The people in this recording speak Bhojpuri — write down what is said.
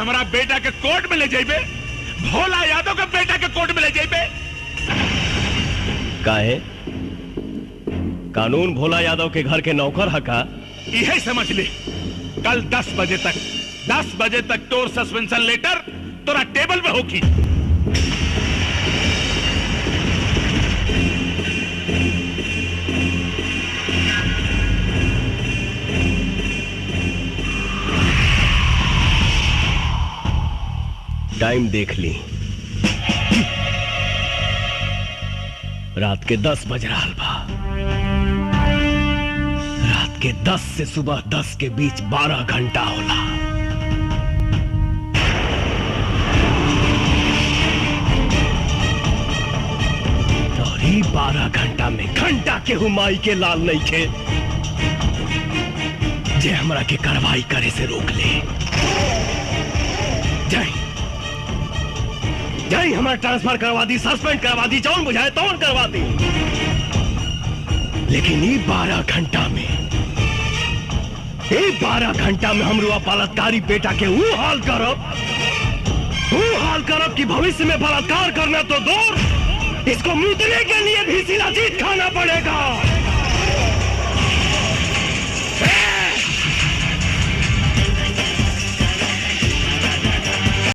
हमारा बेटा के कोर्ट में ले जाइबे, भोला यादव के बेटा के कोर्ट में ले जाइबे। काहे? कानून भोला यादव के घर के नौकर हका? यही समझ ले। कल 10 बजे तक तोर सस्पेंशन लेटर तोरा टेबल पे होगी। टाइम देख ली, रात के 10 बज रहा बा। रात के 10 से सुबह 10 के बीच 12 घंटा होला। और ही 12 घंटा में घंटा के हुमाई के लाल नहीं खे जे हमरा के कार्रवाई करे से रोक ले। जय हमारा ट्रांसफर करवा दी, सस्पेंड करवा दी, जौन बुझाए तौन करवा दी। लेकिन ये 12 घंटा में हम रुआ बलात्कारी बेटा के वो हाल करब कि भविष्य में बलात्कार करना तो दूर, इसको मुतने के लिए भी शिलाजीत खाना पड़ेगा।